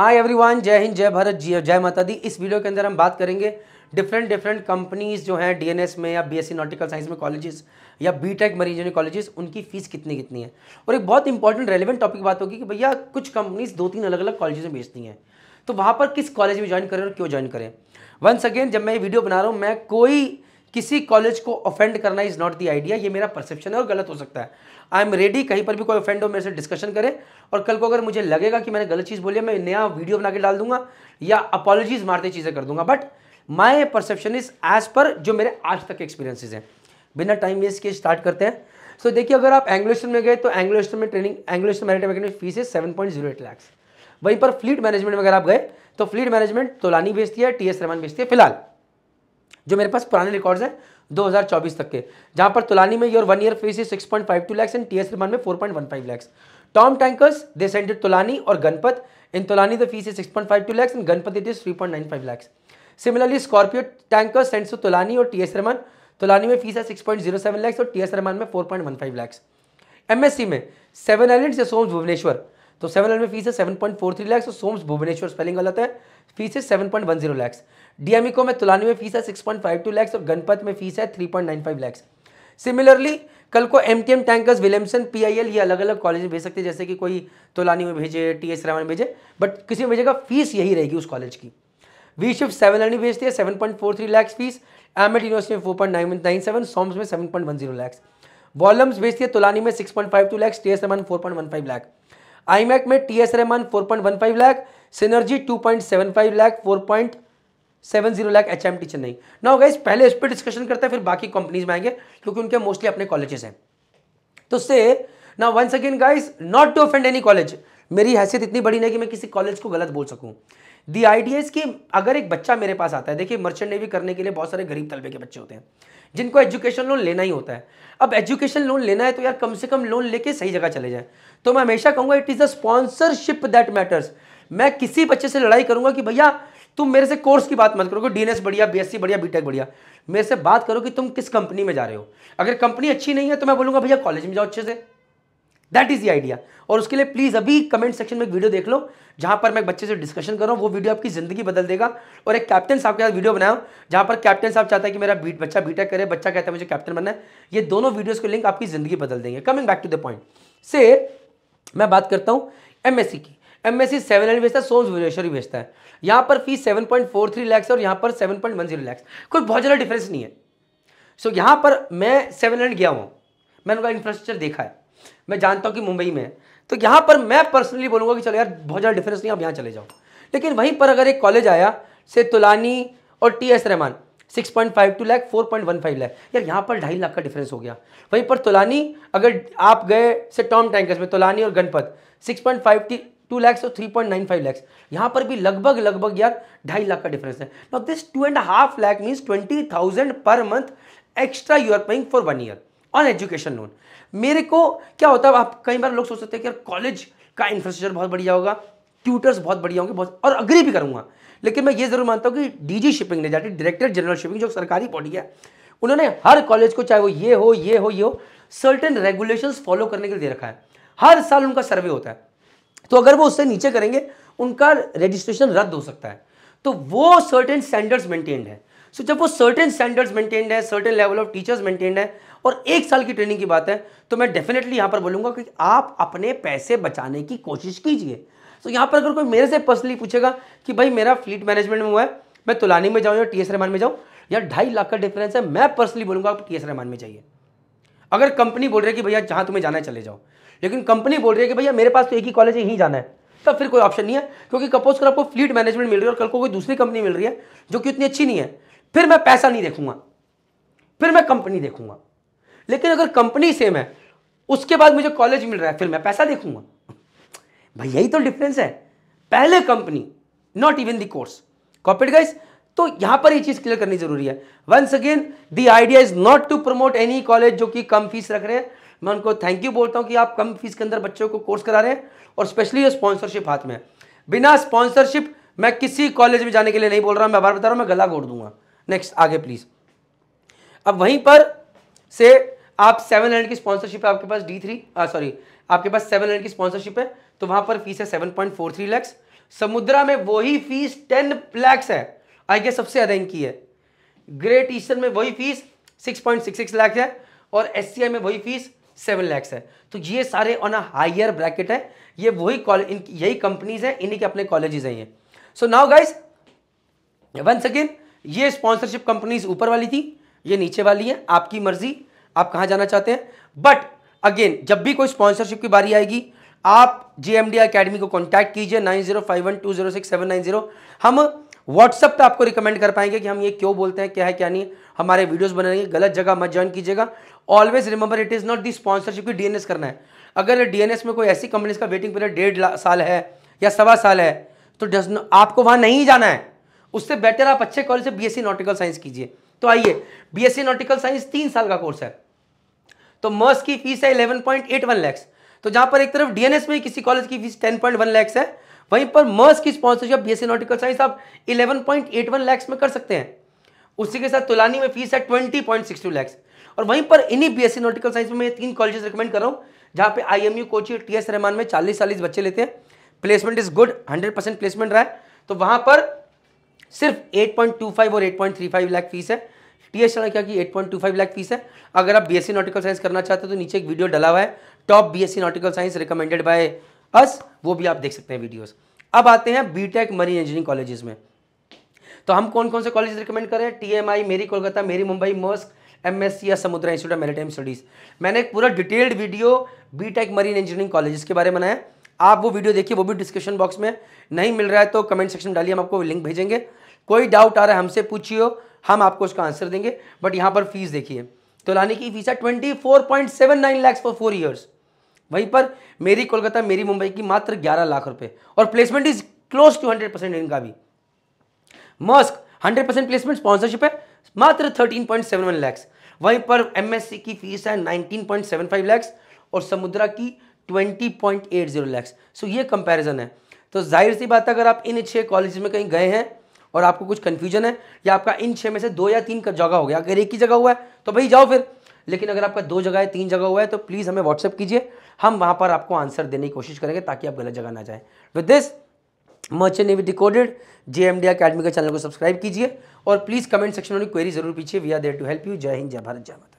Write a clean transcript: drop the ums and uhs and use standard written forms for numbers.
Hi everyone, जय हिंद, जय भारत, जय माता दी। इस वीडियो के अंदर हम बात करेंगे डिफरेंट कंपनीज जो हैं डीएनएस में या बीएससी नॉटिकल साइंस में कॉलेजेस या बीटेक मरीजनी कॉलेजेस, उनकी फीस कितनी है। और एक बहुत इंपॉर्टेंट रेलेवेंट टॉपिक बात होगी कि भैया कुछ कंपनीज 2-3 अलग अलग कॉलेजेस में बेचती हैं, तो वहाँ पर किस कॉलेज में ज्वाइन करें और क्यों ज्वाइन करें। वंस अगेन, जब मैं ये वीडियो बना रहा हूँ, मैं किसी कॉलेज को ऑफेंड करना इज नॉट द आइडिया। ये मेरा परसेप्शन है और गलत हो सकता है। आई एम रेडी, कहीं पर भी कोई ऑफेंड हो मेरे से डिस्कशन करे, और कल को अगर मुझे लगेगा कि मैंने गलत चीज़ बोली है, मैं नया वीडियो बना के डाल दूंगा या अपॉलॉजीज मारते चीज़ें कर दूंगा। But my perception is as per जो मेरे आज तक के एक्सपीरियंसेस हैं। बिना टाइम वेस्ट के स्टार्ट करते हैं। सो देखिए, अगर आप एंग्लो ईस्टर्न में गए तो एंग्लो ईस्टर्न में training, Anglo eastern maritime academy fees है 7.08 लाख। वहीं पर फ्लीट मैनेजमेंट में अगर आप गए तो फ्लीट मैनेजमेंट तोलानी बेचती है, टीएस रहमान बेचती है। फिलहाल जो मेरे पास पुराने रिकॉर्ड्स हैं 2024 तक के, जहां पर तोलानी में your 1 year fees is 6.52 lakh and TS Rahman में 4.15 lakh. Tom tankers they send it Tolani और Ganpat. In Tolani the fees is 6.52 lakh and Ganpat it is 3.95 lakh. Similarly Scorpio tanker sends to Tolani और टीएस रहमान। तोलानी में फीस है 6.07 लाख और टीएस रहमान में 4.15 लाख। एमएससी में 7 आइलैंड्स या सोम्स भुवनेश्वर, तो 7 आइलैंड में फीस है 7.43 लाख और सोम्स भुवनेश्वर स्पेलिंग गलत है, फीस है 7.10 लाख। डीएमईको में तोलानी में फीस है 6.52 लाख और गणपत में फीस है 3.95 लाख। सिमिलरली कल को एमटीएम टैंकर्स, विलियमसन, पीआईएल, ये अलग अलग कॉलेज में भेज सकते हैं, जैसे कि कोई तोलानी में भेजे, टीएस रहमान में भेजे, बट किसी में भेजेगा फीस यही रहेगी उस कॉलेज की। वी शिफ्ट 7 आइलैंड भेजती है 7.43 लाख फीस, एमएट यूनिवर्सिटी में 4.997, सोम्स में 7.10 लाख। वॉल्यूम्स भेजती है तोलानी में 6.52 लाख, टीएस रहमान 4.15 लाख। आईमैक में TS Rahman 4.15 lakh, synergy 2.75 lakh, 4.70 lakh HMT Chennai. Now guys, पहले इस पर डिस्कशन करते हैं, फिर बाकी कंपनीज में आएंगे क्योंकि उनके मोस्टली अपने कॉलेजेस हैं। तो से now once again guys, not to offend any college, मेरी हैसियत इतनी बड़ी नहीं कि मैं किसी कॉलेज को गलत बोल सकूं। दी आइडिया इज कि अगर एक बच्चा मेरे पास आता है, देखिए मर्चेंट नेवी करने के लिए बहुत सारे गरीब तलबे के बच्चे होते हैं जिनको एजुकेशन लोन लेना ही होता है। अब एजुकेशन लोन लेना है तो यार कम से कम लोन लेके सही जगह चले जाए। तो मैं हमेशा कहूंगा it is a sponsorship that matters. मैं किसी बच्चे से लड़ाई करूंगा कि भैया तुम मेरे से कोर्स की बात मत करो कि डीएनएस बढ़िया, बीएससी बढ़िया, बीटेक बढ़िया। मेरे से बात करो कि तुम किस कंपनी में जा रहे हो। अगर कंपनी अच्छी नहीं है तो मैं बोलूंगा भैया कॉलेज में जाओ अच्छे से। That is the idea. और उसके लिए प्लीज अभी कमेंट सेक्शन में एक वीडियो देख लो जहां पर मैं बच्चे से डिस्कशन कर रहा हूं। वो वीडियो आपकी जिंदगी बदल देगा। और एक कैप्टन साहब के साथ वीडियो बनाया जहां पर कैप्टन साहब चाहता है कि मेरा बच्चा बीटेक करे, बच्चा कहता है मुझे कैप्टन बनना है। ये दोनों वीडियोस के लिंक आपकी जिंदगी बदल देंगे। Coming back to the point, से मैं बात करता हूं एमएससी की। एमएससी 7 आइलैंड भेजता है, सोम्स भुवनेश्वर भेजता है। यहां पर फीस 7.43 लाख और यहां पर 7.10 लाख, कोई बहुत ज्यादा डिफरेंस नहीं है। सो यहां पर मैं 7 आइलैंड गया हूं, मैंने उनका इंफ्रास्ट्रक्चर देखा है, मैं जानता हूं कि मुंबई में है, तो यहां पर मैं पर्सनली बोलूंगा कि चलो यार बहुत ज़्यादा डिफरेंस नहीं, आप यहां चले जाओ। लेकिन वहीं पर अगर एक कॉलेज आया से तोलानी और टीएस रहमान 6.52 लाख, 4.15 लाख, यार यहां पर 2.5 लाख का डिफरेंस हो गया। वहीं पर तोलानी अगर आप गए से टॉम टैंकर्स में, तोलानी और गणपत 6.52 लाख और 3.95 लाख, यहां पर भी लगभग यार 2.5 लाख का डिफरेंस है। Now this 2.5 lakh means 20,000 per month extra you are paying for 1 year on education loan. मेरे को क्या होता है, आप कई बार लोग सोच सकते हैं कि यार कॉलेज का इंफ्रास्ट्रक्चर बहुत बढ़िया होगा, ट्यूटर्स बहुत बढ़िया होंगे, बहुत, और अग्री भी करूंगा। लेकिन मैं ये जरूर मानता हूं कि डीजी शिपिंग ने जाती, डायरेक्टर जनरल शिपिंग, जो सरकारी बॉडी है, उन्होंने हर कॉलेज को, चाहे वो ये हो सर्टेन रेगुलेशंस फॉलो करने के लिए दे रखा है। हर साल उनका सर्वे होता है, तो अगर वो उससे नीचे करेंगे उनका रजिस्ट्रेशन रद्द हो सकता है। तो वो सर्टेन स्टैंडर्ड्स मेंटेन्ड है। सो जब वो सर्टेन स्टैंडर्ड्स मेंटेन्ड है, certain level of teachers maintained है और 1 साल की ट्रेनिंग की बात है, तो मैं डेफिनेटली यहां पर बोलूंगा कि आप अपने पैसे बचाने की कोशिश कीजिए। तो यहां पर अगर कोई मेरे से पर्सनली पूछेगा कि भाई मेरा फ्लीट मैनेजमेंट में हुआ है, मैं तोलानी में जाऊं या टीएस रहमान में जाऊं, यार 2.5 लाख का डिफरेंस है, मैं पर्सनली बोलूंगा आप टीएस रहमान में जाइए। अगर कंपनी बोल रही है कि भैया जहां तुम्हें जाना है चले जाओ, लेकिन कंपनी बोल रही है कि भैया मेरे पास तो एक ही कॉलेज है, यहीं जाना है, तब फिर कोई ऑप्शन नहीं है। क्योंकि सपोज कर आपको फ्लीट मैनेजमेंट मिल रही है और कल को कोई दूसरी कंपनी मिल रही है जो कि उतनी अच्छी नहीं है, फिर मैं पैसा नहीं देखूंगा, फिर मैं कंपनी देखूंगा। लेकिन अगर कंपनी सेम है, उसके बाद मुझे कॉलेज मिल रहा है, फिर मैं पैसा देखूंगा। भाई यही तो डिफरेंस है, पहले company, not even the course. Copied guys, तो यहां पर ये चीज क्लियर करनी जरूरी है। Once again, the idea is not to promote any college जो कि कम फीस रख रहे हैं। मैं उनको थैंक यू बोलता हूं कि आप कम फीस के अंदर बच्चों को कोर्स करा रहे हैं, और स्पेशली ये स्पॉन्सरशिप हाथ में है। बिना स्पॉन्सरशिप मैं किसी कॉलेज में जाने के लिए नहीं बोल रहा, मैं बार बता रहा हूं, मैं गला घोट दूंगा। नेक्स्ट, आगे प्लीज। अब वहीं पर से आप 7 आइलैंड की स्पॉन्सरशिप है, आपके पास आपके पास 7 आइलैंड की स्पॉन्सरशिप है, तो वहां पर फीस है 7.43 लाख। समुद्रा में वही फीस 10 लाख है, आई गेस सबसे ज्यादा इनकी है। ग्रेट ईस्टर्न में वही फीस 6.66 लाख है और एससीआई में वही फीस 7 लाख है। तो ये सारे ऑन अ हायर ब्रैकेट है, ये वही कॉलेज, यही कंपनीज है, इन्हीं के अपने कॉलेजेस हैं ये। So now guys once again, ये स्पॉन्सरशिप कंपनीज ऊपर वाली थी, ये नीचे वाली है, आपकी मर्जी आप कहां जाना चाहते हैं। बट अगेन जब भी कोई स्पॉन्सरशिप की बारी आएगी आप JMD अकेडमी को कांटेक्ट कीजिए 9051206790। हम व्हाट्सएप पे आपको रिकमेंड कर पाएंगे कि हम ये क्यों बोलते हैं, क्या है क्या नहीं, हमारे वीडियोस बनाएंगे। गलत जगह मत ज्वाइन कीजिएगा। Always remember it is not the sponsorship की DNS करना है। अगर DNS में कोई ऐसी कंपनी का वेटिंग पीरियड 1.5 साल है या 1.25 साल है तो आपको वहां नहीं जाना है। उससे बेटर आप अच्छे कॉलेज से BSc नॉटिकल साइंस कीजिए। तो आइए, BSc नॉटिकल साइंस 3 साल का कोर्स है। तो मर्स की फीस है 11.81 लाख। तो जहां पर एक तरफ DNS में किसी कॉलेज की फीस 10.1 लाख है, वहीं पर मर्स की स्पॉन्सरशिप BSc नॉटिकल साइंस आप 11.81 लाख में कर सकते हैं। उसी के साथ तुलानी में फीस है 20.62 लाख। और वहीं पर इन्हीं BSc नॉटिकल साइंस में मैं 3 कॉलेजेस रिकमेंड कर रहा हूं जहां पे IMU कोची TS रहमान में 40 बच्चे लेते हैं। प्लेसमेंट इज गुड, 100% प्लेसमेंट रहा है। तो वहां पर सिर्फ 8.25 और 8.35 लाख फीस है। TS क्या की 8.25 लाख फीस है। अगर आप BSc नॉटिकल साइंस करना चाहते हो तो नीचे एक वीडियो डला हुआ है, top BSc nautical science recommended by us, वो भी आप देख सकते हैं वीडियोस। अब आते हैं बीटेक मरीन इंजीनियरिंग कॉलेजेस में। तो हम कौन कौन से कॉलेज रिकमेंड करें? TMI, मेरी कोलकाता, मेरी मुंबई, मर्स्क, MSc या समुद्रा इंस्टीट्यूट ऑफ मैरीटाइम स्टडीज। मैंने एक पूरा detailed video BTech marine engineering colleges के बारे में बनाया, आप वो वीडियो देखिए, वो भी डिस्क्रिप्शन बॉक्स में। नहीं मिल रहा है तो कमेंट सेक्शन में डालिए, हम आपको लिंक भेजेंगे। कोई डाउट आ रहा है हमसे पूछिए, हम आपको उसका आंसर देंगे। बट यहाँ पर फीस देखिए, तुलानी की फीस है 24.79 लाख फॉर 4 ईयर्स। वहीं पर मेरी कोलकाता, मेरी मुंबई की मात्र 11 लाख रुपए, और प्लेसमेंट इज क्लोज टू 100% इनका भी। मर्स्क 100% प्लेसमेंट, स्पॉन्सरशिप है मात्र 13.71 लाख। वहीं पर MSc की फीस है 19.75 लाख और समुद्रा की 20.80 लाख। सो ये कंपैरिजन है। तो जाहिर सी बात है, अगर आप इन 6 कॉलेज में कहीं गए हैं और आपको कुछ कंफ्यूजन है, या आपका इन 6 में से 2 या 3 का जगह हो गया, अगर एक ही जगह हुआ है तो भाई जाओ फिर। लेकिन अगर आपका 2 जगह है, 3 जगह हुआ है, तो प्लीज़ हमें व्हाट्सएप कीजिए, हम वहाँ पर आपको आंसर देने की कोशिश करेंगे ताकि आप गलत जगह ना जाए। With this merchant navy decoded JMD academy के चैनल को सब्सक्राइब कीजिए और प्लीज़ कमेंट सेक्शन में क्वेरी जरूर पूछिए। We are there to help you. Jai Hind, जय भारत, जय माता।